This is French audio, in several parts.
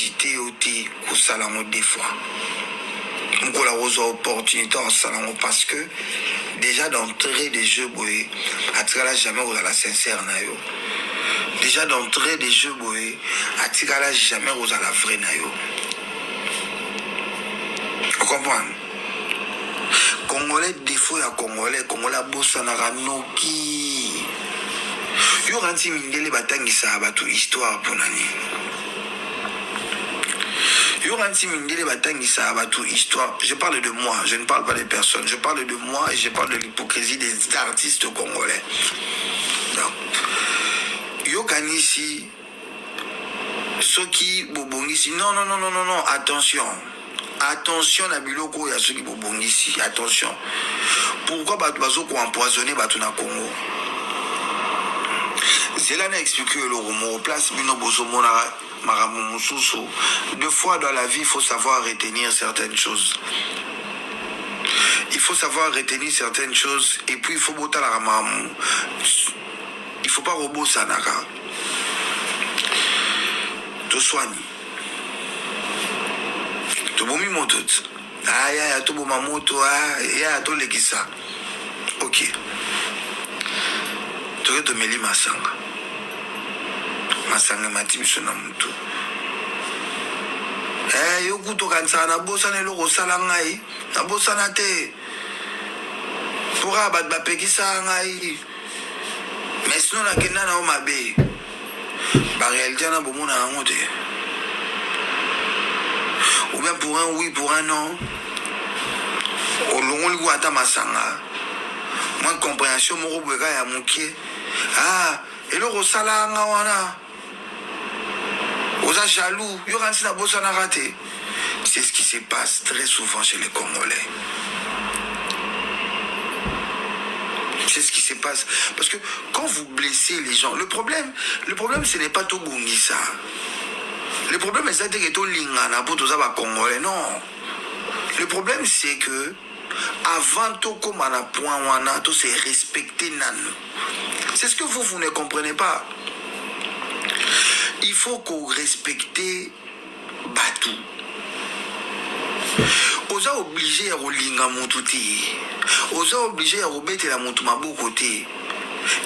nécessité aussi au salamo des fois. On a la opportunité en salamo parce que déjà d'entrée des jeux boy, à tigala jamais vous la sincère nayo. Déjà d'entrée des jeux boy, à tigala jamais vous la vraie nayo. Vous comprenez? Congolais défaut ya Congolais bossa na ranoki. Yo ranti mindele batangisa batu histoire pour nani. Yo ranti mindele batangisa batu histoire. Je parle de moi, je ne parle pas des personnes. Je parle de moi et je parle de l'hypocrisie des artistes congolais. Donc, yo kanisi soki bobongisi. Non, attention. Attention na biloko ya soki bobongisi. Attention. Pourquoi batu bazoko empoisonner batu na Congo? Cela n'a expliqué le romo place bino bozomona maramu mususu. Deux fois dans la vie, il faut savoir retenir certaines choses. Il faut savoir retenir certaines choses et puis il faut botter la ramamu. Il faut pas robot sanaka. To soigner. To bomi motot. Ah ya to boma moto ya to lekisa. OK. To meli masanga. Masanga mati biso na mutu. Yo kuto kansa na bosa ne loko sala ngai. Na bosa na te. Pora bat ba pekisa ngai. Mais sinon la kenda na o mabe. Ba réalité na bomona yango te. Ou bien pour un oui, pour un non. O longo liku ata masanga. Moi compréhension moko bweka ya mukie. Eloko sala nga wana. Oza jaloux, yo ranti na bosa na raté. C'est ce qui se passe très souvent chez les Congolais. C'est ce qui se passe. Parce que quand vous blessez les gens, le problème ce n'est pas tout bungisa. Le problème c'est que tout lingana pour tous les Congolais. Non. Le problème c'est que avant tout comme à la point wana tout c'est respecter nanu. C'est ce que vous ne comprenez pas. Il faut qu'on respecte Batou. Oza obligé à rolinga moutouti. Oza obligé à rebete la moutoumabou côté.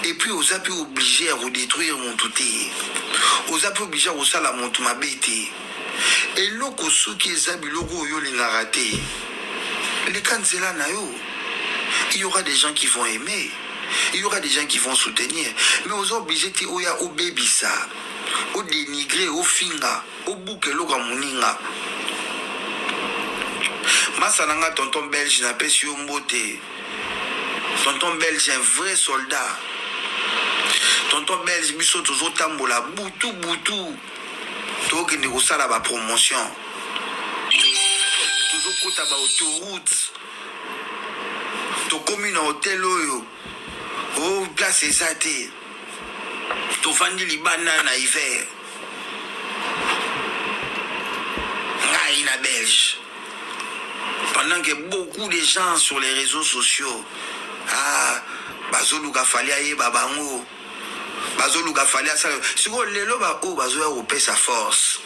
Et puis oza pu obligé à redétruire moutouti. Oza pu obligé à rosa la moutoumabete. Et loko souki zabi logo yo lingarate. Les kanzela na yo. Il y aura des gens qui vont aimer. Il y aura des gens qui vont soutenir. Mais oza obligé ti oya o baby ça. Au dénigré, au finga, au bouquet, au ramuninga. Masananga, tonton belge, n'a pas su mbote. Tonton belge, un vrai soldat. Tonton belge, biso toujours tambola, boutou. Toujours que nous avons la promotion. Toujours que nous autoroute. To commune hôtel, oh, place exacte. To vandi libana na hiver. Ngai na belge. Pendant que beaucoup de gens sur les réseaux sociaux, bazoluka fali aye babango. Bazoluka fali asala. Siko lelo ba o bazoya opé sa force.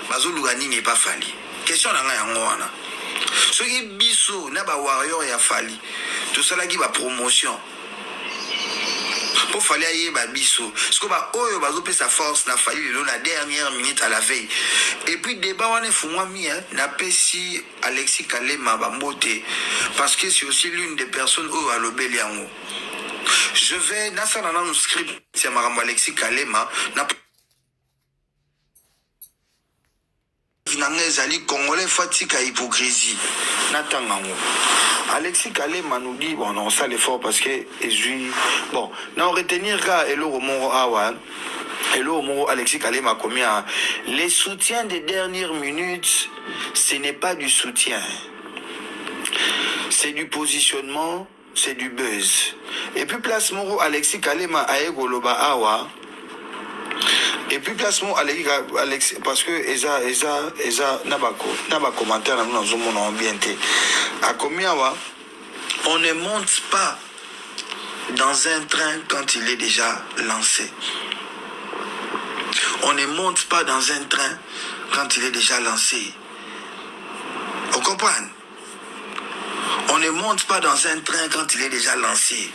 Bazoluka nini pas fali. Question na ngai yango wana. Soki biso na ba warrior ya fali. To sala ki ba promotion. Pour fallait ailler babiso. Ce que bah oh bazo pe sa force n'a fallu la dernière minute à la veille. Et puis débat on est fou moi mi n'a pas si Alexis Kalema bambote parce que c'est aussi l'une des personnes où à l'obéliango. Je vais na ça dans script c'est marambo Alexis Kalema na Zali Congolais fatika hypocrisie. Natangango. Alexis Kalema nous dit bon non ça l'effort parce que bon non retenir et le Romoro Awa et le Romoro Alexis Kalema commis les soutiens des dernières minutes ce n'est pas du soutien c'est du positionnement c'est du buzz et puis place Moro Alexis Kalema aegoloba Awa. Et puis placement Alex parce que Eza naba commentaire dans mon ambienté. À combien on ne monte pas dans un train quand il est déjà lancé. On ne monte pas dans un train quand il est déjà lancé. On comprend? On ne monte pas dans un train quand il est déjà lancé.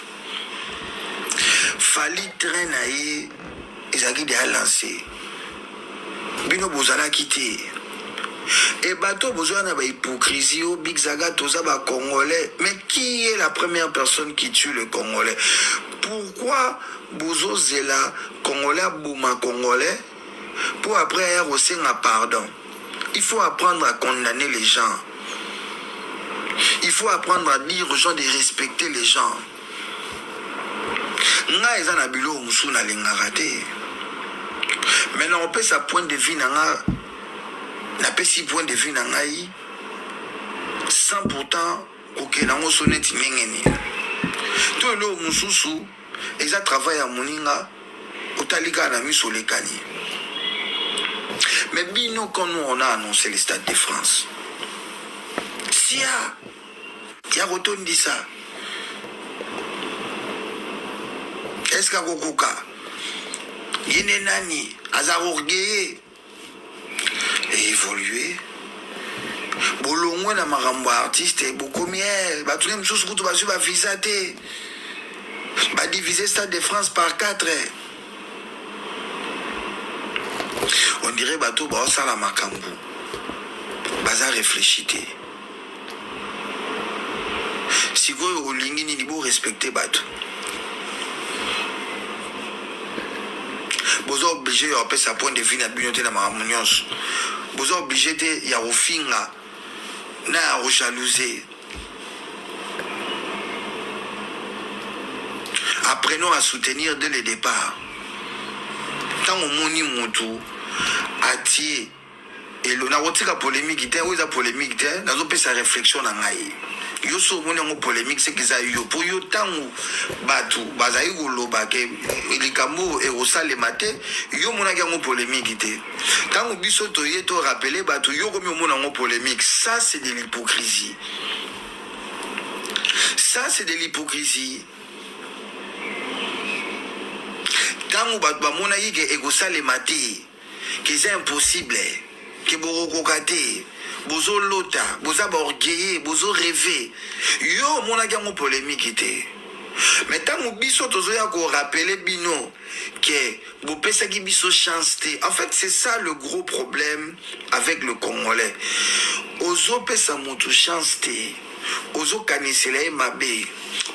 Fali train naïe, ils ont déjà lancé. Bino bozala quitté. Et bateau besoin de hypocrisie au Big Zaga toza ba congolais. Mais qui est la première personne qui tue le congolais? Pourquoi Bozo Zela congolais bouma congolais pour après aussi un pardon? Il faut apprendre à condamner les gens. Il faut apprendre à dire aux gens de respecter les gens. Nga ezana bilo musu na lingarate. Maintenant on peut sa point de vue nanga. Na peut si point de vue nangai. Sans pourtant que nango sonnet mengeni. Tout le mususu eza travail à moninga. Otalika na miso lekani. Mais bino quand nous on a annoncé le Stade de France. Sia ya rotondi ça. Est-ce que Gokuka yene nani azarorgueillé et évolué bolongwe na marambo artiste beaucoup mieux ba tous les choses que tu vas suivre visa té ba diviser Stade de France par 4. On dirait bateau ba sala makambu baza réfléchité. Si vous au lingini ni beau respecter bateau. Vous êtes obligé de faire sa point de vue dans la communauté de la harmoniose. Vous êtes obligé de faire au finga, de jalouser. Apprenons à soutenir dès le départ. Tant au moni moto, à tier, et l'on a retiré la polémique, il y a polémique, il y a sa réflexion dans la yo so moni ngo polémique c'est qu'ils a eu pour yo tangu batu bazai goloba ke likambo e osale mate yo mona ngo polémique té tangu biso to yeto rappeler batu yo komi mona ngo polémique. Ça c'est de l'hypocrisie. Ça c'est de l'hypocrisie. Tangu batu ba mona yike e osale mate que c'est impossible que boroko kate bozo lota, bozo orgueillé, bozo rêvé. Yo mona gango polémique té. Mais tant que biso tozoya ko rappeler bino que bo pesa ki biso chance té. En fait, c'est ça le gros problème avec le Congolais. Ozo pesa mutu chance té. Ozo kanisele mabe.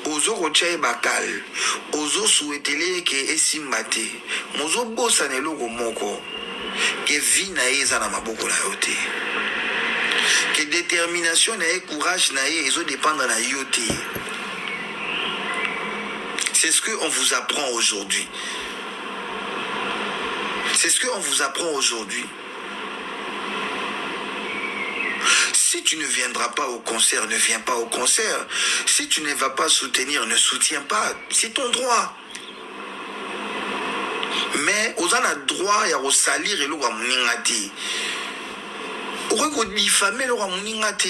Ozo rochaye bakal. Ozo souhaitele ke esimbate. Mozo bosa ne logo moko. Que vie na eza na maboko na yote. Que détermination et courage ils ont dépendre de la yoté. C'est ce qu'on vous apprend aujourd'hui. C'est ce qu'on vous apprend aujourd'hui. Si tu ne viendras pas au concert, ne viens pas au concert. Si tu ne vas pas soutenir, ne soutiens pas. C'est ton droit. Mais aux en a droit à salir et l'eau à mouningati. On diffamer le roi Mouningate.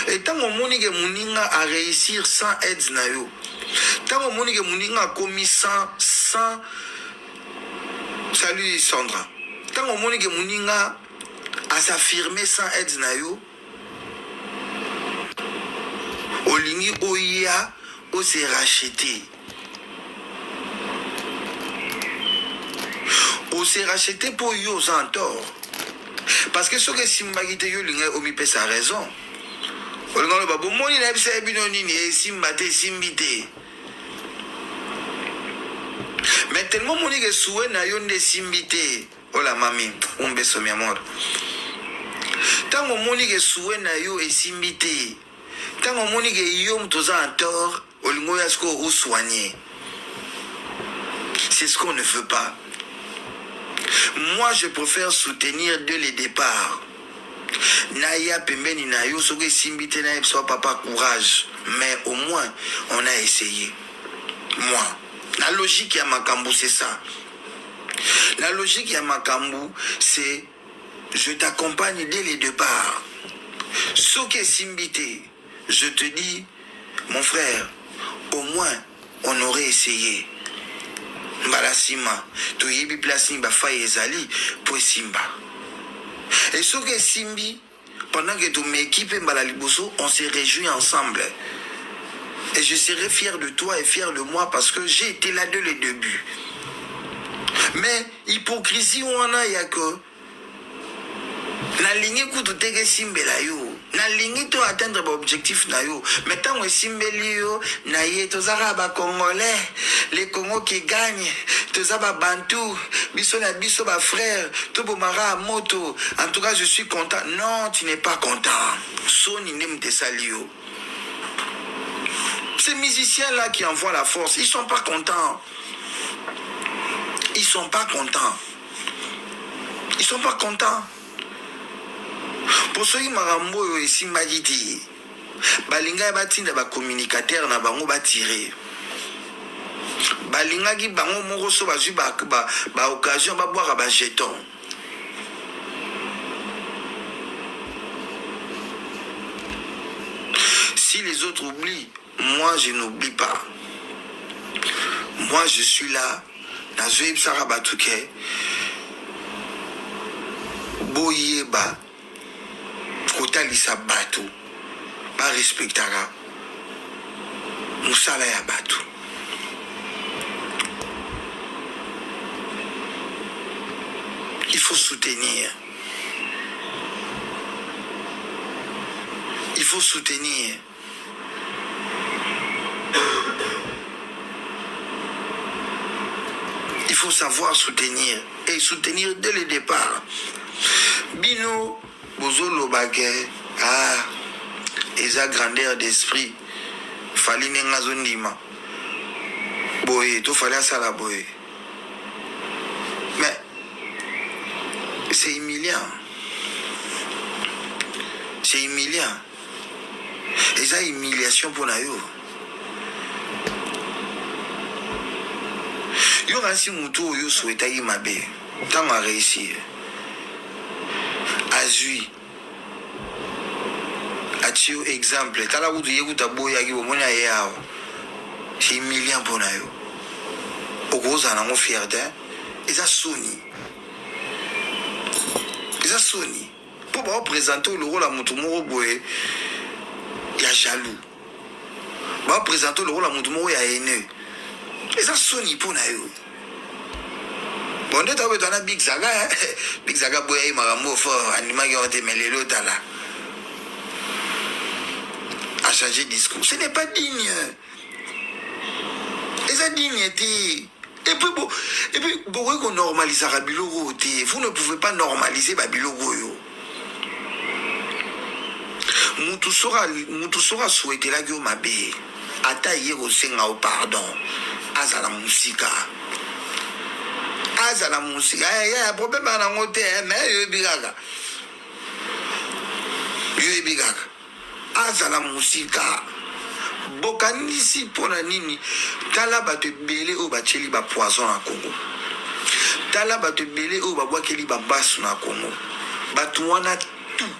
Et tant que Mouniga Mouninga a réussir sans aide nayo. Tant que Mouniga Mouninga a commis sans salut Sandra. Tant que Mouniga Mouninga a s'affirmer sans aide nayo. Olingi Oya o s'est racheté. On s'est racheté pour yo sans tort. Parce que ce que Simbagite yo linga omi pe sa raison. Olinga lo babo moni na bisa bino nini e simbate simbite. Mais tellement moni que soué na yo nde simbite. Oh la mami, un beso mi amor. Tango moni que soué na yo e simbite. Tango moni que yo mtoza en tort, olingo ya sko ou soigner. C'est ce qu'on ne veut pas. Moi, je préfère soutenir dès le départ. Naya pembeni na yo soke simbite na soit papa courage, mais au moins on a essayé. Moi, la logique ya makambu c'est ça. La logique ya makambu c'est je t'accompagne dès le départ. Soke simbite, je te dis mon frère, au moins on aurait essayé. Balasima, to yebi plasini ba faye ezali po simba. Et ce que Simbi, pendant que ton équipe est Malaliboso, on s'est réjouis ensemble. Et je serai fier de toi et fier de moi parce que j'ai été là dès le début. Mais hypocrisie, on a, il y a que. Na ligne kutu teke simbela yo. Na ligne to atteindre l'objectif na yo. Mais tant que simbeli yo, na ye tozara ba Congolais, les Congos qui gagnent, tozaba Bantou, biso na biso ba frère, to bomara moto. En tout cas, je suis content. Non, tu n'es pas content. Soni nem te salio. Ces musiciens-là qui envoient la force, ils sont pas contents. Ils sont pas contents. Ils sont pas contents. Pour ceux qui m'ont ici dit, balinga batinda ba communicateur na bango ba tirer. Balinga ki bango moko so ba ba occasion ba boire ba jeton. Si les autres oublient, moi je n'oublie pas. Moi je suis là. Na zoib sarabatuke. Boyeba. Kotalisa batu. Ba respectara. Musala ya batu. Il faut soutenir. Il faut soutenir. Il faut savoir soutenir. Et soutenir dès le départ. Bino, Bozolo Bagay, esa grandeur d'esprit. Fali nenga zondima. Boye, tout fallait ça la boye. Mais, c'est humiliant. C'est humiliant. Et ça, humiliation pour Nayo. Yo rasi mutu yo souhaita yi mabe. Tant à réussir. Azui. Atio exemple. Tala wutu yekuta boya ki bomona yao. C'est humiliant pour Nayo. Okoza na mo fierté. Et ça soni. Et ça soni. Pour ba présenter le rôle à mutu moko boye. Ya jaloux. Ba présenter le rôle à mutu moko ya haineux. Et ça soni pour Nayo. Bon, tu as Big Zaga, Big Zaga boye maramo fort, animal qui ont été mêlés l'autre là. A changer de discours. Ce n'est pas digne. Et ça dignité. Et puis, pourquoi qu'on normalise à Bilogo? Vous ne pouvez pas normaliser Bilogo. Moutou sera souhaité la gueule ma bé. Ataye au senga au pardon. Azala musika. Azala musika. Il y a un problème à l'angoté, mais il y a bigaga. Il y a bigaga. Azala musika. Bokanisi pona nini. Tala bate belé au bacheli ba poison à Congo. Tala bate belé au babwakeli ba basu na Congo. Batuana tout.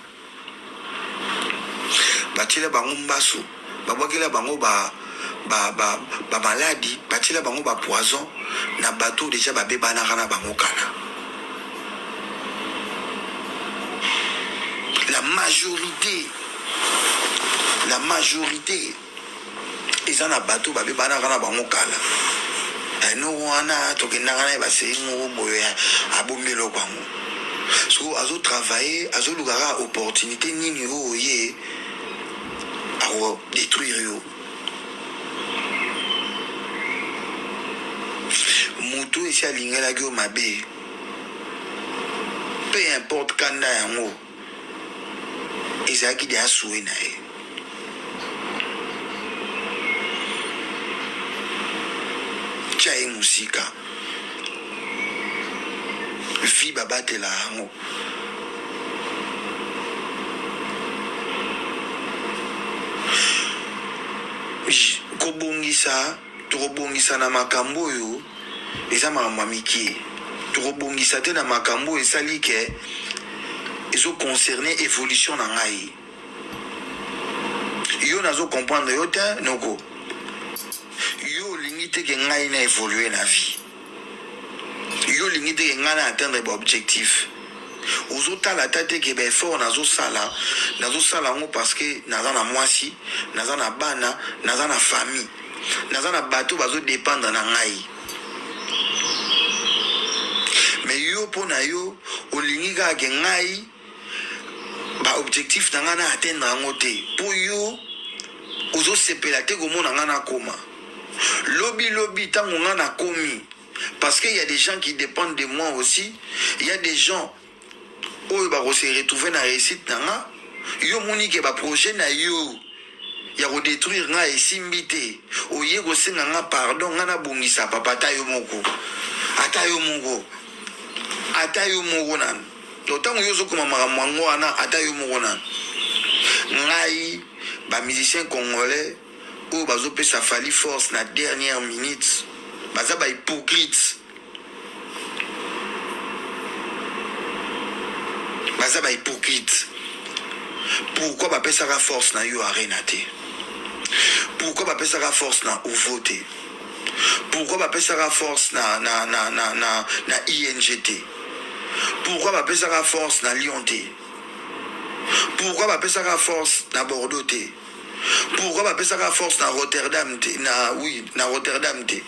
Bachela bango mbasu. Babwakela bango ba maladie, bachela bango ba poison. Na bateau déjà ba beba na rana bango kala. La majorité ils ont un bateau ba beba na rana bango kala. No wana tokenda kana ba se ngo boya abombelo bango. So azo travailler, azo lugara opportunité nini oye à détruire yo. Moutou ici à l'ingéla gueule ma bé. Peu importe quand il y a un mot. Ils ont qui déjà soué naé. Tchaï musika. Vie baba te la hango. Kobongisa, turobongisa na makambo yo. Eza mamamiki. Turobongisa te na makambo esali ke ezo concerner évolution na ngai. Yo nazo comprendre yo te noko. Yo limite ke ngai na évoluer na vie. Yo limite ke ngai na atteindre ba objectif. ozotala tate ke effort nazosala ngo parce que naza na mwasi, naza na bana, naza na famille, naza na bato bazodépendre na ngai. Mais yo pona yo olingi kaka ke ngai ba objectif na nga na atteindre yango te. Po yo ozosepela te komona nga na koma. Lobi tango nga na komi. Parce qu'il y a des gens qui dépendent de moi aussi. Il y a des gens où ba se retrouver na réussite na nga. Yo moni ke ba projet na yo ya ko détruire nga esimbi te. Oye ko senga nga pardon nga na bongisa papa ta yo moko. Ata yo moko nan. Autant yo zo koma makamwango wana ata yo moko nan. Ngai ba musicien congolais ou bazo pesa Fally force na dernière minute. Baza ba hypocrite. Baza ba hypocrite. Pourquoi ba pesa la force na yo arena te? Pourquoi ba pesa la force na voter? Pourquoi ba pesa la force na INGT? Pourquoi ba pesa la force na Lyon te? Pourquoi ba pesa la force na Bordeaux te? Pourquoi ba pesa la force na Rotterdam te? Na Rotterdam te?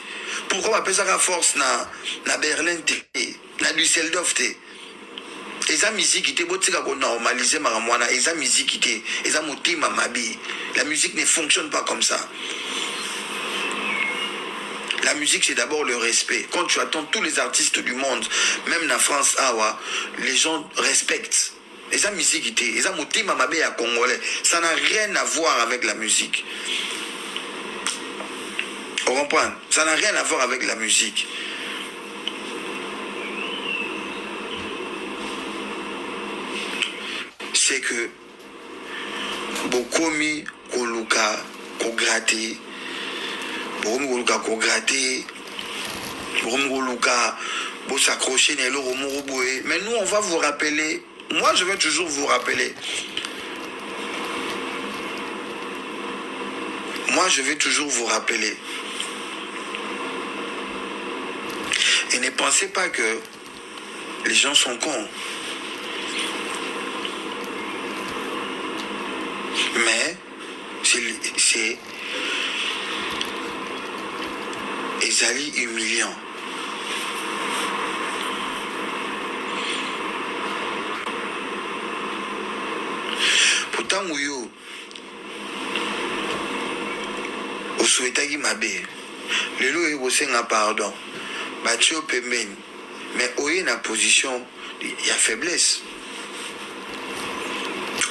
Pourquoi ba pesa la force na Berlin te? Na Düsseldorf te? Eza musique te botika ko normaliser maramwana, eza musique te, eza motima mabi. La musique ne fonctionne pas comme ça. La musique, c'est d'abord le respect. Quand tu attends tous les artistes du monde, même en France, les gens respectent. Et ça, musique, et ça, motima mabe à congolais. Ça n'a rien à voir avec la musique. Vous comprenez? Ça n'a rien à voir avec la musique. C'est que Bokomi, Koluka, Kograte, mais nous on va vous rappeler. Moi je vais toujours vous rappeler. Et ne pensez pas que les gens sont cons. Mais c'est ezali humiliant. Pourtant yo osouetaki mabe lelo osenga pardon batio pembeni mais oye na position ya faiblesse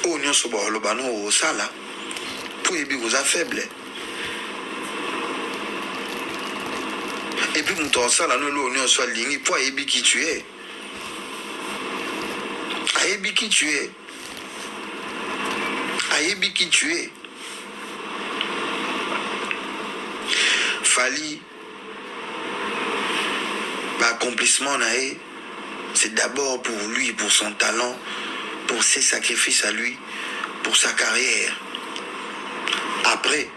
o nyonso baloba no osala po yebi oza faible. Et puis mon temps ça là nous l'on soit ligne pour aider qui tu es. Aider qui tu es. Aider qui tu es. Fally l'accomplissement naé c'est d'abord pour lui, pour son talent, pour ses sacrifices à lui, pour sa carrière. Après,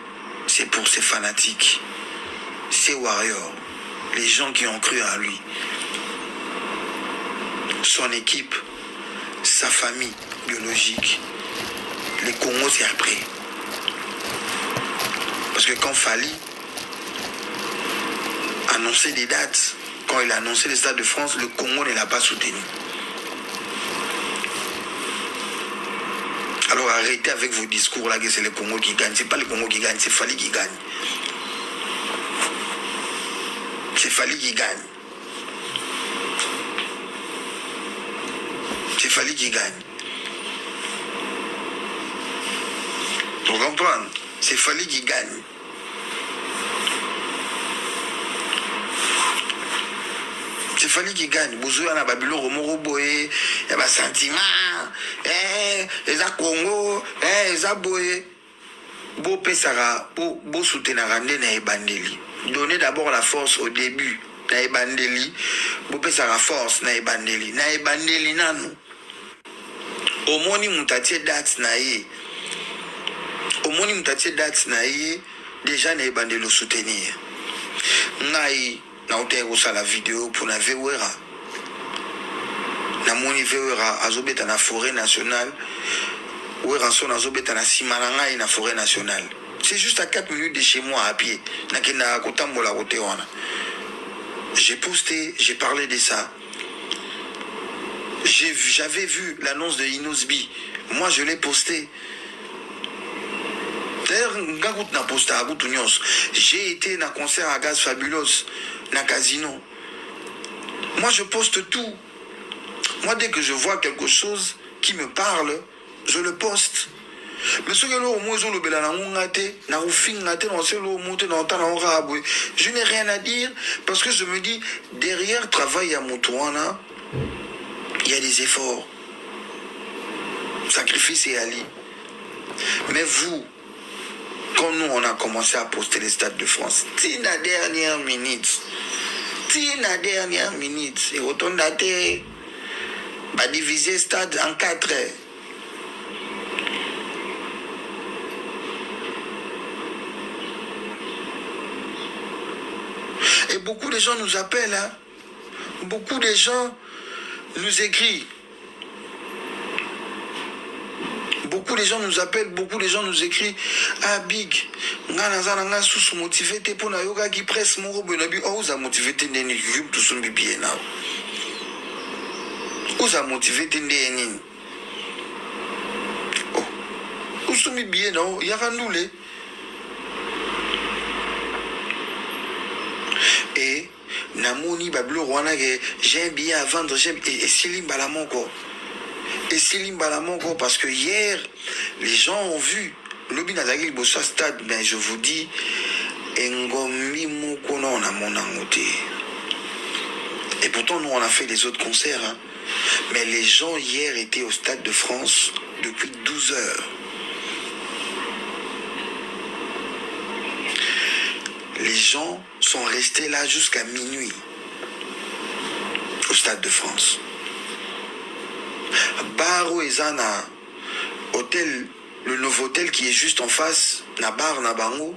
c'est pour ses fanatiques, ses warriors. Les gens qui ont cru en lui, son équipe, sa famille biologique, les Congos c'est après. Parce que quand Fally annonçait des dates, quand il a annoncé les Stades de France, le Congo ne l'a pas soutenu. Alors arrêtez avec vos discours là que c'est le Congo qui gagne. C'est pas le Congo qui gagne, c'est Fally qui gagne. C'est Fally qui gagne. C'est Fally qui gagne. Vous comprenez? C'est Fally qui gagne. C'est Fally qui gagne. Bouzou yana babilo romoro boye, ya ba sentiment, eza Congo, eza boye. Bo pesara, bo soutenara nde na ebandeli. Donnez d'abord la force au début. Na ebandeli, bo pesara force na ebandeli. Na ebandeli nanu. Omoni mutatie date na ye. Omoni mutatie date na ye, déjà na ebandeli soutenir. Ngai na ote la vidéo pour na vewera. na moni vera azobeta na forêt nationale ou rançon azobeta na simananga na forêt nationale. C'est juste à 4 minutes de chez moi à pied. J'ai posté, j'ai parlé de ça. J'avais vu l'annonce de Inosbi. Moi, je l'ai posté. D'ailleurs, j'ai été dans un concert à Gaz Fabulous, dans un casino. Moi, je poste tout. Moi, dès que je vois quelque chose qui me parle, je le poste. Mais ce que je n'ai rien à dire parce que je me dis, derrière travail à Moutouana, il y a des efforts. Sacrifice et Ali. Mais vous, quand nous on a commencé à poster les stades de France, c'est la dernière minute. Et autant d'aller diviser le stade en 4 heures. Et beaucoup de gens nous appellent, hein? Beaucoup de gens nous écrivent. Beaucoup de gens nous appellent, beaucoup de gens nous écrivent. Ah, Big, nga sous motivé te pour na yoga qui presse mon robe na bi oh za motivé te ndeni yum tout son bibi na. Ou za motivé te ndeni. Oh. Ou son bibi na ya kandoule. Et namoni bablo rwana que j'ai un billet à vendre, et Silim Balamonko. Et Silim Balamonko parce que hier les gens ont vu Lobi Nazagil Bossa Stade, mais je vous dis Ngomi Mokono na monangote. Et pourtant nous on a fait les autres concerts, hein. Mais les gens hier étaient au Stade de France depuis 12 heures. Les gens sont restés là jusqu'à minuit au Stade de France. Baro Ezana, hôtel, le nouveau hôtel qui est juste en face, na bar na bango,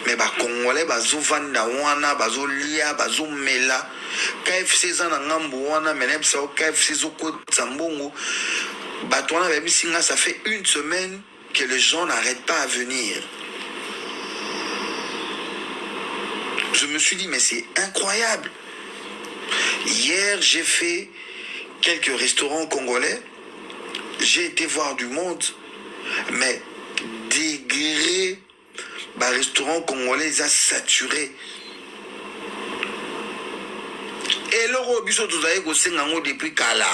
mais ba Congolais bazo vanda wana, bazo lia, bazo mela, KFC zana ngambo wana, meneb sa KFC zoko tsambongo, batwana babi singa, ça fait 1 semaine que les gens n'arrêtent pas à venir. Je me suis dit, mais c'est incroyable. Hier, j'ai fait quelques restaurants congolais. J'ai été voir du monde. Mais degré, restaurant congolais, ils ont saturé. Et l'euro, biso tout ça, c'est depuis Kala.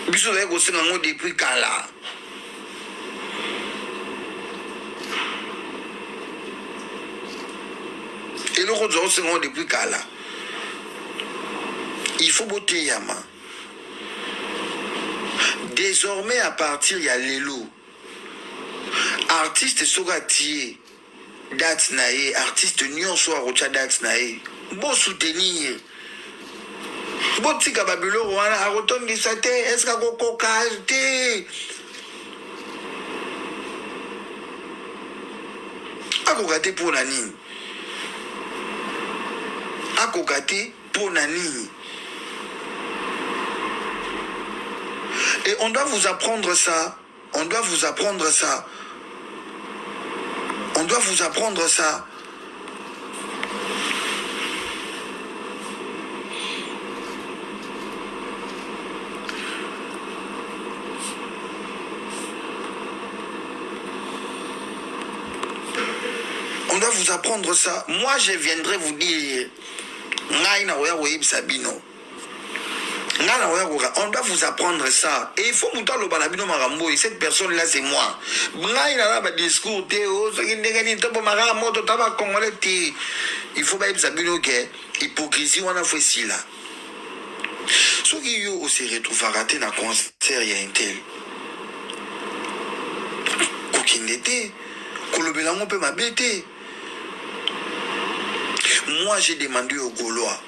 Biso c'est depuis Kala. Et le rôle de depuis Kala. Il faut botter Yama. Désormais, à partir, il y a Lelo. Artiste Sogatier, date nae, artiste Nyon soit Rocha date nae. Bon soutenir. Bon tika babulo wana a roton di sate, est-ce que koko kalte? A kokate pour la nini? A kokate pour nani. Et on doit vous apprendre ça. On doit vous apprendre ça. On doit vous apprendre ça. On doit vous apprendre ça. Moi, je viendrai vous dire. On doit vous apprendre ça. Et il faut que vous cette personne-là, c'est moi. Il faut que hypocrisie, on a fait ci là. Ceux qui ont aussi retrouvé à rater dans le concert, il y a un tel. Kokindete, Kolobelango peut m'abêter. Moi, j'ai demandé aux Gaulois.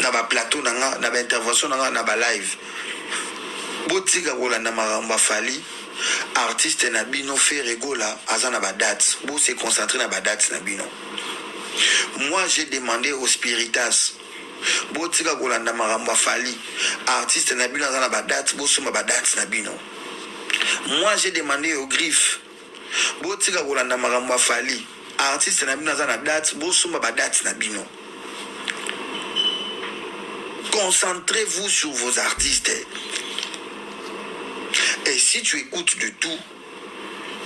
Na ba plateau nanga na ba intervention nanga na ba live botika kola na maramba fali artiste na bino fait rigola azana ba date bo se concentrer na ba date na bino. Moi j'ai demandé au Spiritas botika kolanda makambo afali artiste na bino aza na badate bosomba badate na bino. Moi j'ai demandé au griffe botika kolanda makambo afali artiste na bino aza na date bosomba badate na bino. Concentrez-vous sur vos artistes. Et si tu écoutes de tout,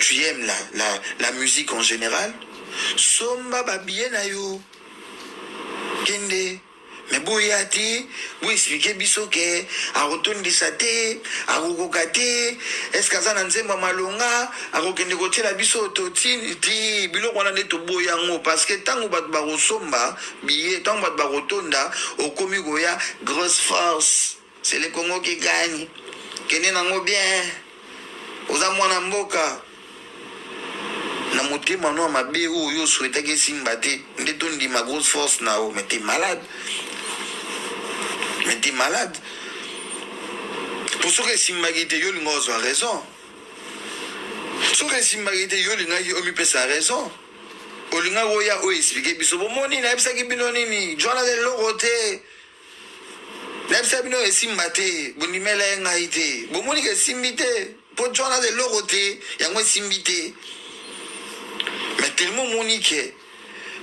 tu aimes la musique en général, somba babiye na yo kende. Mais boyati, vous expliquez bisoke, a retourne te, a rokokate, est-ce que ça n'a pas malonga, a rokende kote la biso totine, ti, bilo kona neto boyango, parce que tant que bat barosomba, billet, tant que bat barotonda, au komi goya, grosse force. C'est le Congo qui gagne. Kene nango bien. Oza mwana mboka. Na motema no mabe oyo souhaita que simba te, ndeto ndi ma grosse force na o, mais t'es malade. Mais t'es malade. Pour ce que Simbagite yo lingozo a raison. Ce que Simbagite yo lingozo omi pesa a raison. Olinga goya o expliquer biso bomoni na ebisa ki bino nini. Joana de logote. Na ebisa bino esimbate, bonimela ngaite. Bomoni ke simbite, po joana de logote, yango simbite. Mais tellement monique.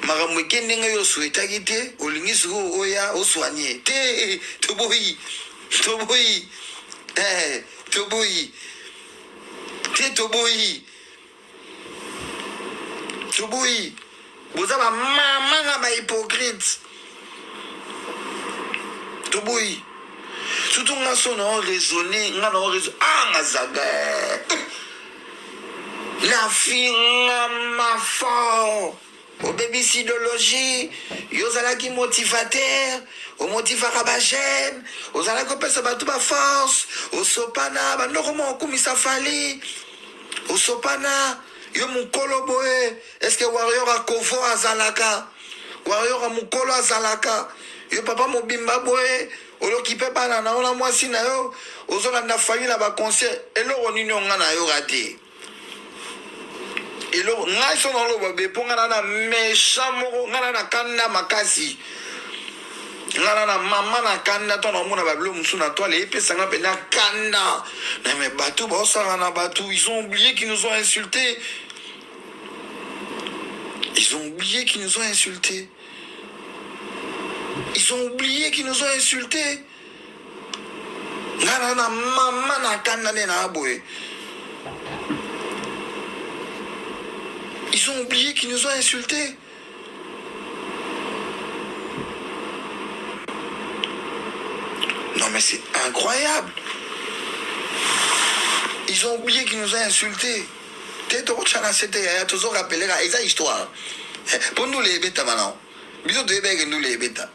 Makamwe kendenga yo souhaitaki te olingi suko oya oswanye te toboyi boza ba mama ba hypocrite toboyi surtout nga sono raisonner nga na raison nga zaga la finga ma fort. Au bébicidologie, yo zalaki motivateur, au motivaka ba jeune, au zalaki pesa batu ba force, au sopana, ba ndokoma okumisa fali, au sopana, yo mukolo boye, est-ce que warrior a kovo azalaka, warrior a mukolo azalaka, yo papa mobimba boye, olokipe bana na ona mwasi na yo, ozola na fali na ba concert, eloko nini onga na yo rate. Et là, nous sommes dans le bébé pour nga méchant moko nga na kanda makasi nga na maman na kanda to na mona bablo musu na toile et puis ça nga pena kanda na mais batou ba osanga na batou ils ont oublié qu'ils nous ont insultés. Ils ont oublié qu'ils nous ont insultés. Ils ont oublié qu'ils nous ont insultés. Nga na maman na kanda na aboye. Ils ont oublié qu'ils nous ont insultés. Non mais c'est incroyable. Ils ont oublié qu'ils nous ont insultés. T'es trop chana c'était toujours rappelé la esa histoire. Pour nous les bêta maintenant. Bisous de bébé nous les bêta.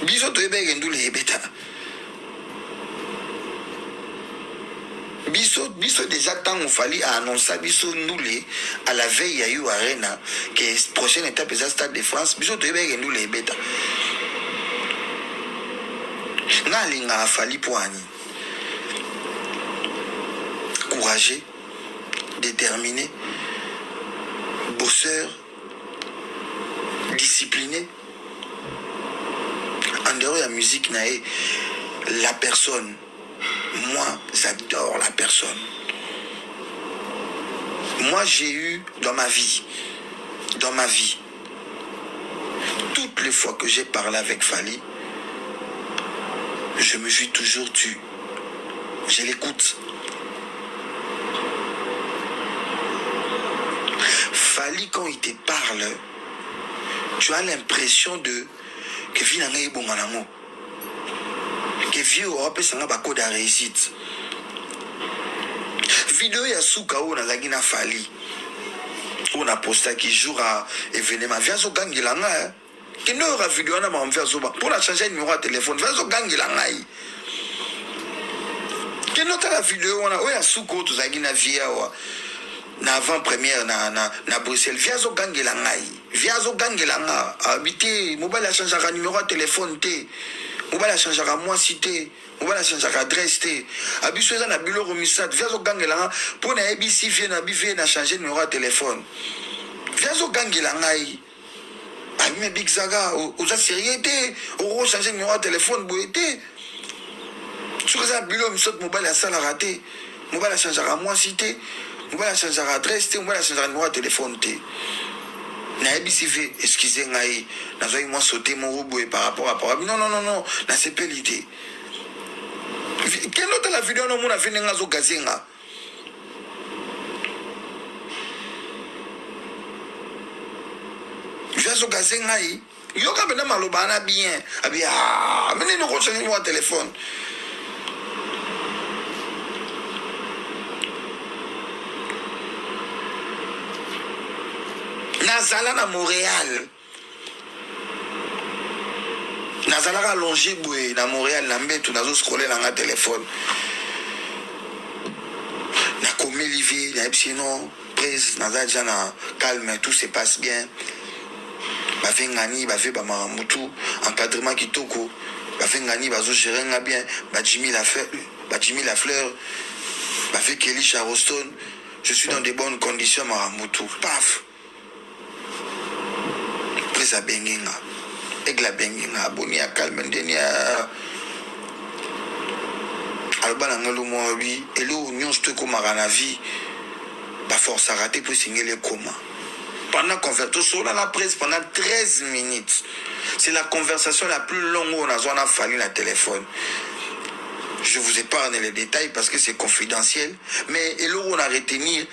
Bisous de bébé nous les bêta. Biso déjà tant il fallait annoncer biso nous les à la veille à eu arena que prochaine étape est Stade de France biso de bébé nous les bêta. Na linga fali poani. Courageux, déterminé, bosseur, discipliné. En dehors de la musique, la personne. Moi, j'adore la personne. Moi, j'ai eu dans ma vie, toutes les fois que j'ai parlé avec Fally, je me suis toujours tue. Je l'écoute. Fally, quand il te parle, tu as l'impression que finalement il est bon manamo. Que vieux Europe sanga bako da réussite. Vidéo ya suka o na zagina Fally. On a posté qui jour à événement. Viens au gang ilanga. Que nous aura vidéo na ma faire zoba. Pour la changer numéro de téléphone. Viens au gang ilanga. Que nous ta la vidéo on a o ya suka o to zagina via na avant première na Bruxelles. Viens au gang ilanga. Viens au gang ilanga. Habiter mobile a changer numéro de téléphone té. On va la changer à moi cité, on va la changer à adresse té. Abiso na bilo romisat, viens au gang là pour na ABC vient na changer numéro de téléphone. Viens au gang là ngai. mais Big Zaga, aux sérieux, au changer numéro de téléphone, boété. Sur ça, bilo, mobile à ça, la raté. Mobile à changer à moi, cité. Mobile à changer à adresse, mobile à changer à numéro de téléphone, na ebisi fait excusez ngai nazoi moi sauter mon robot par rapport à non na sepelité quelle autre la vidéo non mon a fait ngazo gazenga jazo gazenga yi yo ka bena maloba na bien abi ah mais ne ko changer mon téléphone nazala na Montréal nazala allongé boy na Montréal na mbeto nazo scroller na nga téléphone na comme Olivier na epsino prise naza déjà na calme tout se passe bien ba vengani ba fait ba maramutu encadrement kitoko ba vengani bazo gérer nga bien ba Jimmy la fleur ba fait Kelly Charleston je suis dans de bonnes conditions maramutu paf presa benginga egla benginga boni ya calme ndeni ya albana ngalo mobi elo nyonso to komaka na vie ba force à rater pour signer les communs pendant converto sur la presse pendant 13 minutes c'est la conversation la plus longue où on a fallu la téléphone. Je vous épargne les détails parce que c'est confidentiel. Mais et là on a retenu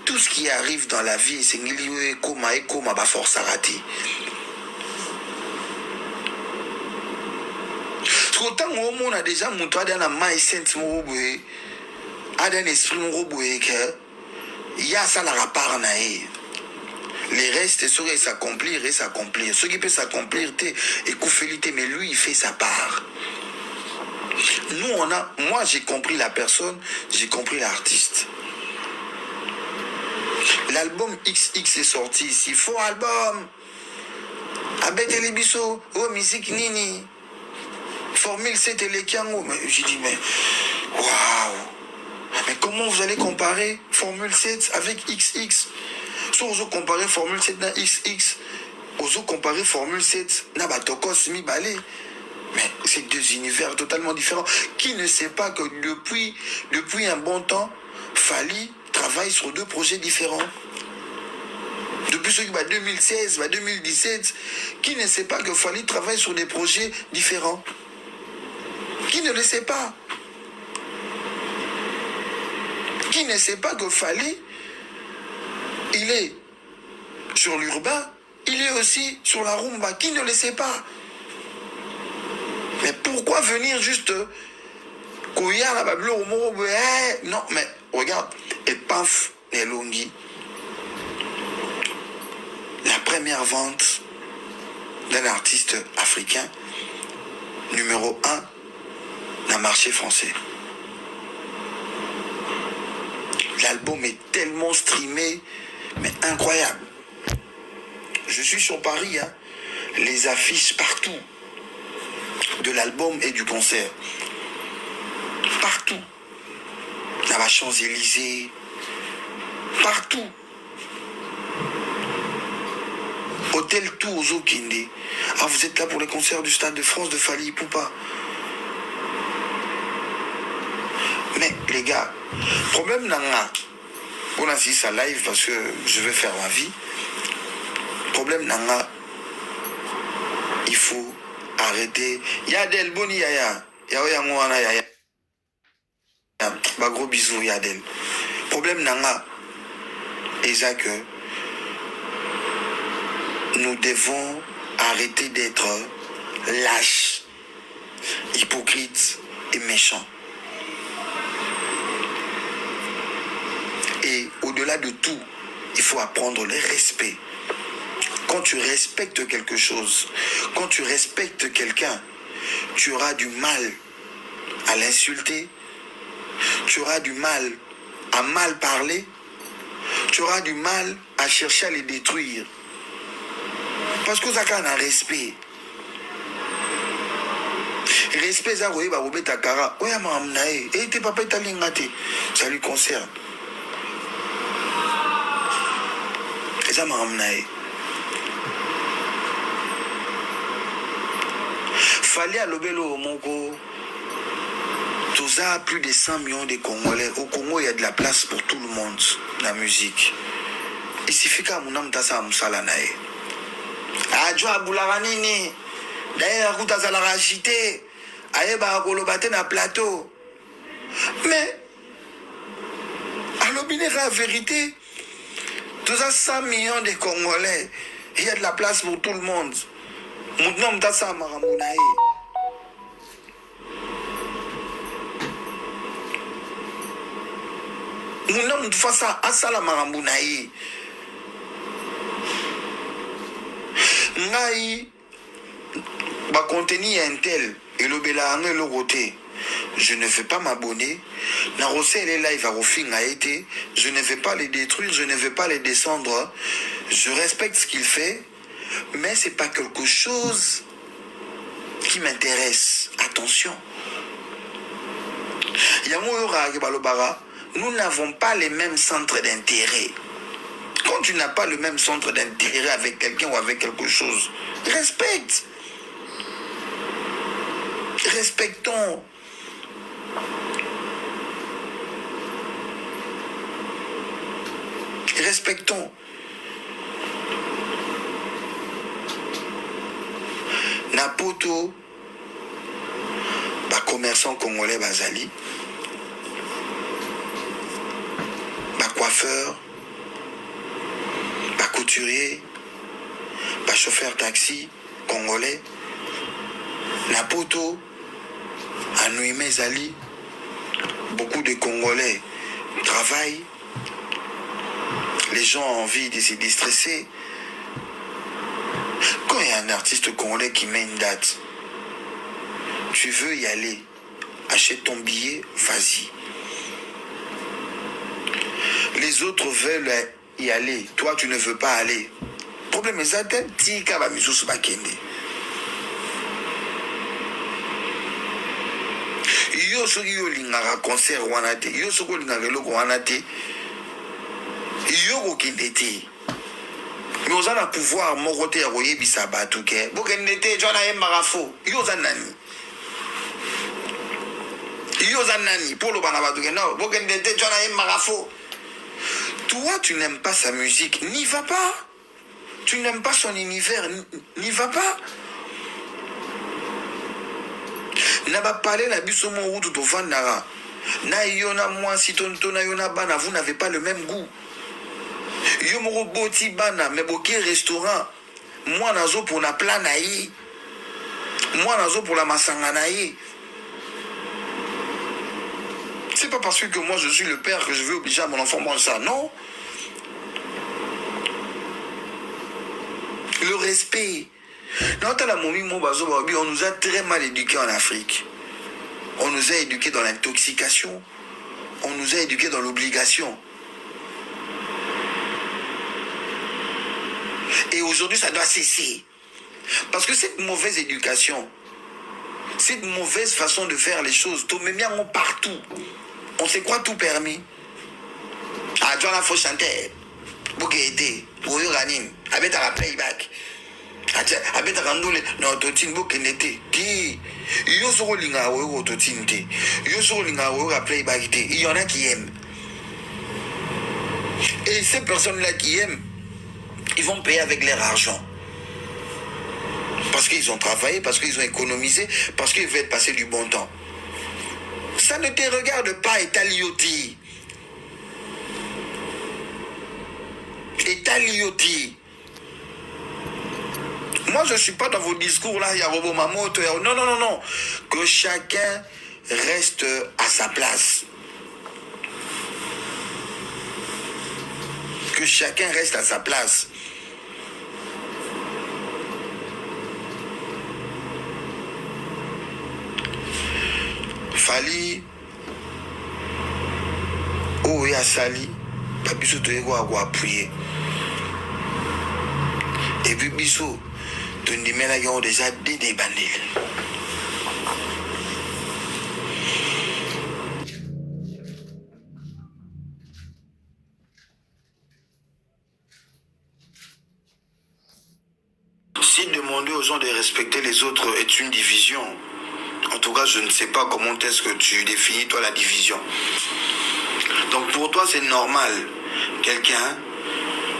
tout ce qui arrive dans la vie, c'est comme ma force à rater. Autant on a déjà montré dans la main sainte mon a un esprit mon que il y a ça la rapport naïe. Les restes seraient s'accomplir et s'accomplir. Ce qui peut s'accomplir et coufélité, mais lui il fait sa part. Nous, moi j'ai compris la personne, j'ai compris l'artiste. L'album XX est sorti ici, faux album. Abete Lebiso, oh musique nini. Formule 7 et les Kiango. J'ai dit, mais waouh! Mais comment vous allez comparer Formule 7 avec XX? Si vous comparez Formule 7 à XX, vous comparez Formule 7 à Batokos Mi Balé. Mais c'est deux univers totalement différents. Qui ne sait pas que depuis un bon temps, Fally travaille sur deux projets différents. Depuis ce qui va 2016, 2017, qui ne sait pas que Fally travaille sur des projets différents? Qui ne le sait pas? Qui ne sait pas que Fally, il est sur l'urbain, il est aussi sur la rumba? Qui ne le sait pas? Mais pourquoi venir juste non, mais regarde, et paf, les Longi. La première vente d'un artiste africain, numéro 1 dans le marché français. L'album est tellement streamé, mais incroyable. Je suis sur Paris, hein, les affiches partout de l'album et du concert. Partout. Dans la Champs-Élysées. Partout. Hôtel Tours au Kinde. Ah, vous êtes là pour les concerts du Stade de France de Fally Ipupa. Mais les gars, problème nanga. On a dit ça live parce que je vais faire ma vie. Problème nanga. Il faut arrêter. Yadel Boni Yaya. Yaoyangwana Yaya. Bah gros bisous Yadel. Problème nanga. Et ça que nous devons arrêter d'être lâches, hypocrites et méchants. Et au-delà de tout, il faut apprendre le respect. Quand tu respectes quelque chose, quand tu respectes quelqu'un, tu auras du mal à l'insulter, tu auras du mal à mal parler, tu auras du mal à chercher à les détruire. Parce que ça a un respect. Respect, ça, oui, bah, vous mettez ta cara. Oui, maman, et t'es papa, t'as l'ingate. Ça lui concerne. Et ça, maman, Fallait à l'obélo Moko. Tout ça, plus de 100 millions de Congolais. Au Congo, il y a de la place pour tout le monde, la musique. Il suffit qu'à mon âme tassa Moussalanae. Adjo Aboularanini. D'ailleurs, quand tu as la agité, aïe, bah, kolobate na plateau. Mais, à l'obélo, la vérité, tout ça, 100 millions de Congolais. Il y a de la place pour tout le monde. Mon âme tassa Maramounae. Mon homme face à Asala Marambunaï. Ngai, va contenir un tel, et le bélarang et le roté. Je ne vais pas m'abonner. Narosé les live à Rofing a été. Je ne vais pas les détruire, je ne vais pas les descendre. Je respecte ce qu'il fait, mais c'est pas quelque chose qui m'intéresse. Attention. Yamoura Balobara. Nous n'avons pas les mêmes centres d'intérêt. Quand tu n'as pas le même centre d'intérêt avec quelqu'un ou avec quelque chose, respecte. Respectons. Respectons. Napoto, commerçant congolais Bazali. Coiffeur, couturier, chauffeur taxi congolais, Napoto, Anouimé Zali, beaucoup de Congolais travaillent, les gens ont envie de se déstresser. Quand il y a un artiste congolais qui met une date, tu veux y aller, achète ton billet, vas-y. Les autres veulent y aller. Toi, tu ne veux pas aller. Le problème est ça, petit kaba misusu bakende. Yo soki yo lingaka concert wana te. Yo soko lingaka eloko wana te. Yo kokende te. Mais oza na pouvoir moko te ya koyebisa bato ke. Bokende te jona yembaka fo. Yo oza nani? Yo oza nani? Pour le bana bato ke non. Bokende te jona yembaka fo. Toi, tu n'aimes pas sa musique, n'y va pas. Tu n'aimes pas son univers, n'y va pas. N'a pas parlé la biso mon route de Vandara. Na yona moi si ton yona bana, vous n'avez pas le même goût. Yo moro boti bana, mais boké restaurant. Moi nazo pour la planaï. Moi nazo pour la masanganaï. C'est pas parce que moi je suis le père que je veux obliger à mon enfant manger ça, non. Le respect. On nous a très mal éduqués en Afrique. On nous a éduqués dans l'intoxication. On nous a éduqués dans l'obligation. Et aujourd'hui, ça doit cesser. Parce que cette mauvaise éducation, cette mauvaise façon de faire les choses, tout met bien partout. On se croit tout permis. Ah, tu as la fausse chanter. Boukété, Boyo Ganin, avec la playback. Avec la randole, non, Totine Bokenete. Qui yo soro linga wo Totine te. Yo soro linga wo playback te. Il y en a qui aiment. Et ces personnes-là qui aiment, ils vont payer avec leur argent. Parce qu'ils ont travaillé, parce qu'ils ont économisé, parce qu'ils veulent passer du bon temps. Ça ne te regarde pas, Etalioti. Etalioti. Moi, je ne suis pas dans vos discours là, il y a Robo Mamoto. Non, non, non, non. Que chacun reste à sa place. Que chacun reste à sa place. Fali. Oh, il y a Sali. Papiso Toyego a appuyer. Et puis, Bissot. Tu dis, mais là, ils ont déjà des bandits. Si demander aux gens de respecter les autres est une division. En tout cas, je ne sais pas comment est-ce que tu définis, toi, la division. Donc, pour toi, c'est normal. Quelqu'un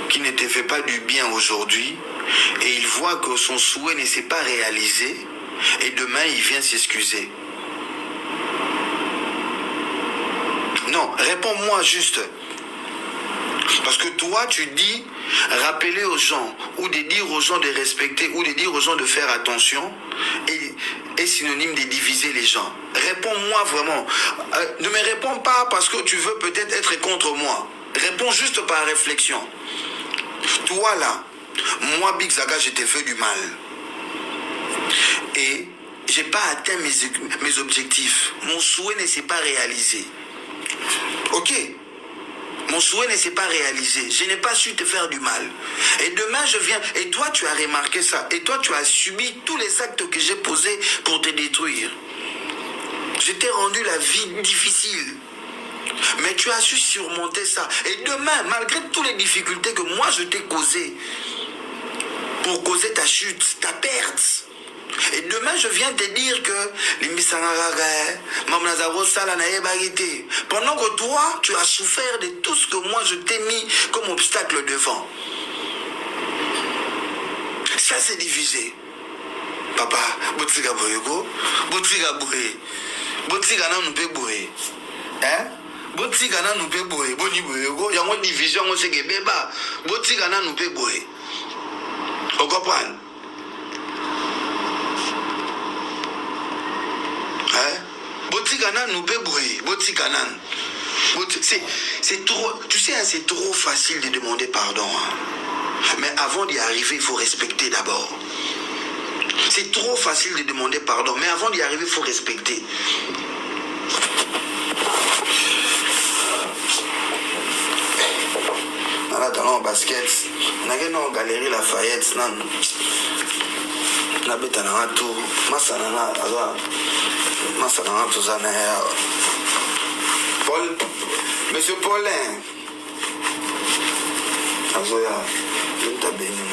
qui ne te fait pas du bien aujourd'hui, et il voit que son souhait ne s'est pas réalisé, et demain, il vient s'excuser. Non, réponds-moi juste. Parce que toi, tu dis, rappeler aux gens, ou de dire aux gens de respecter, ou de dire aux gens de faire attention, est synonyme de diviser les gens. Réponds-moi vraiment. Ne me réponds pas parce que tu veux peut-être être contre moi. Réponds juste par réflexion. Toi là, moi Big Zaga, je t'ai fait du mal. Et j'ai pas atteint mes objectifs. Mon souhait ne s'est pas réalisé. Ok. Mon souhait ne s'est pas réalisé. Je n'ai pas su te faire du mal. Et demain, je viens. Et toi, tu as remarqué ça. Et toi, tu as subi tous les actes que j'ai posés pour te détruire. Je t'ai rendu la vie difficile. Mais tu as su surmonter ça. Et demain, malgré toutes les difficultés que moi, je t'ai causées, pour causer ta chute, ta perte, et demain, je viens te dire que pendant que toi, tu as souffert de tout ce que moi, je t'ai mis comme obstacle devant. Ça, c'est divisé. Papa, botika boyego, botika boye, botika na nous peut boye. Hein? Botika na nous peut boye, boni boyego, il y a une division, on sait que beba, botika na nous peut boye. On comprend? Botikana nous peut boyer, Botikana. C'est trop, tu sais, c'est trop facile de demander pardon. Hein. Mais avant d'y arriver, il faut respecter d'abord. C'est trop facile de demander pardon, mais avant d'y arriver, il faut respecter. Dans la talon basket, on a gagné en galerie Lafayette, non. Na beta na tour, masana tous années. Paul, Monsieur Paulin. Azoya, je ne t'ai béni.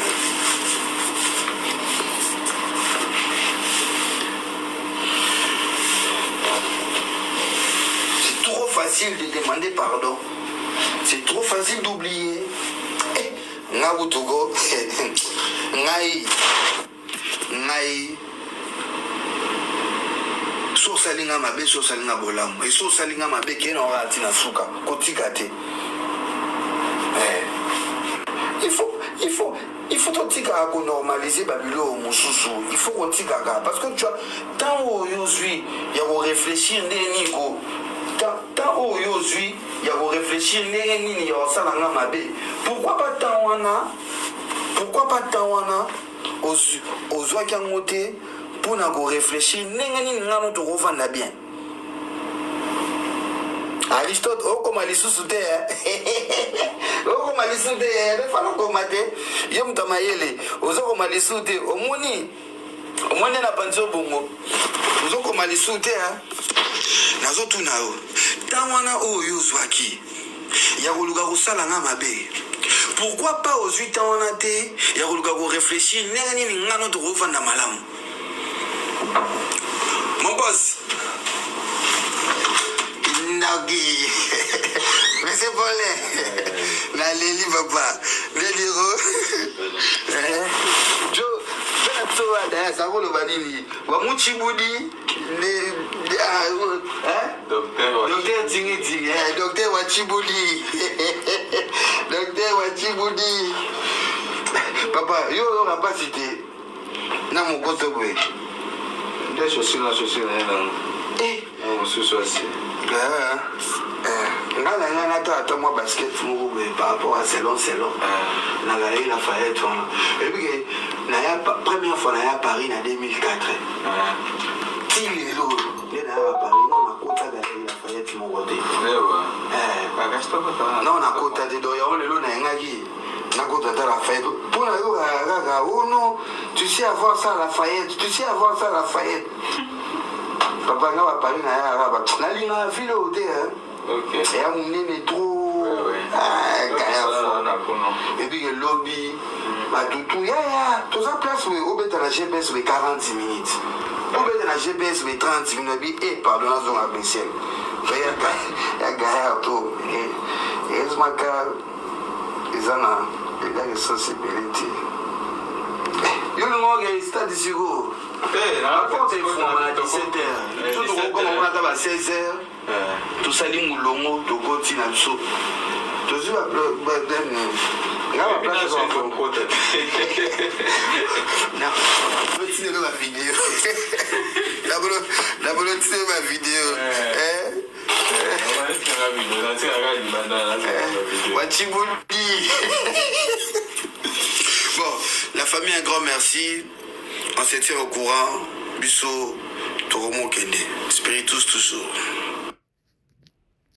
C'est trop facile de demander pardon. C'est trop facile d'oublier. Ngabutugo, ngai. So salinga mabe so salinga bolamu et so salinga mabe kena orati na suka kotika te. Il faut totika ko normaliser babilo mususu. Il faut kotika parce que tu as tant aujourd'hui il y a réfléchir ndeni ko tant aujourd'hui il y a réfléchir ndeni ya salanga mabe. Pourquoi pas tant wana aux oies qui ont monté pour nous réfléchir, nous te revendre bien. Aristote, oh comme Ali Sousouté, oh comme Ali Sousouté, il faut nous commander. Yom Tamayele, aux oies comme Ali Sousouté, au moni n'a pas de bongo. Aux oies comme Ali Sousouté, nazo tout nao. Tawana o yozwaki, yaroulouga roussala na mabe. Pourquoi pas aux 8 ans on a été, il y a réfléchir, mon boss, Nagi, Monsieur Paulin, na Lili papa, Lili Joe, ça va le banini, Wamuchi Boudi, Docteur Tingiti, Docteur Wachiboudi, Docteur Wachiboudi. Papa, yo n'a pas cité. Na mon côté, oui. Des chaussures, la chaussure, eh, on se choisit. Attends, moi, basket, par rapport à Selon. La galerie Lafayette. Et puis, la première fois, à Paris, en 2004. Non, on a côté de Doyon, le lot n'a Lafayette. Pour la oh non, tu sais avoir ça Lafayette, Papa n'a pas parlé à la ligne à la ville au thé. Ok. Et à mon métro. Et puis le lobby. Tout, tout ça place où bête la GPS de 40 minutes. Où bête la GPS de 30 minutes, et pardon, la zone à Bessiel. Il y a gars tout. Et ce matin, ils ont une sensibilité. Il y a un moment qui est stade ici. La porte est formée à 17h. Tout le monde commence à 16h. Tout ça, les moulons, tout continue à saut. Tout ça, la place est en côté. Non, tu n'es pas ma vidéo. D'abord, tu n'es ma vidéo. Bon, la famille, un grand merci. On se tient au courant. Bissot, Toromo Kende. Spiritus toujours.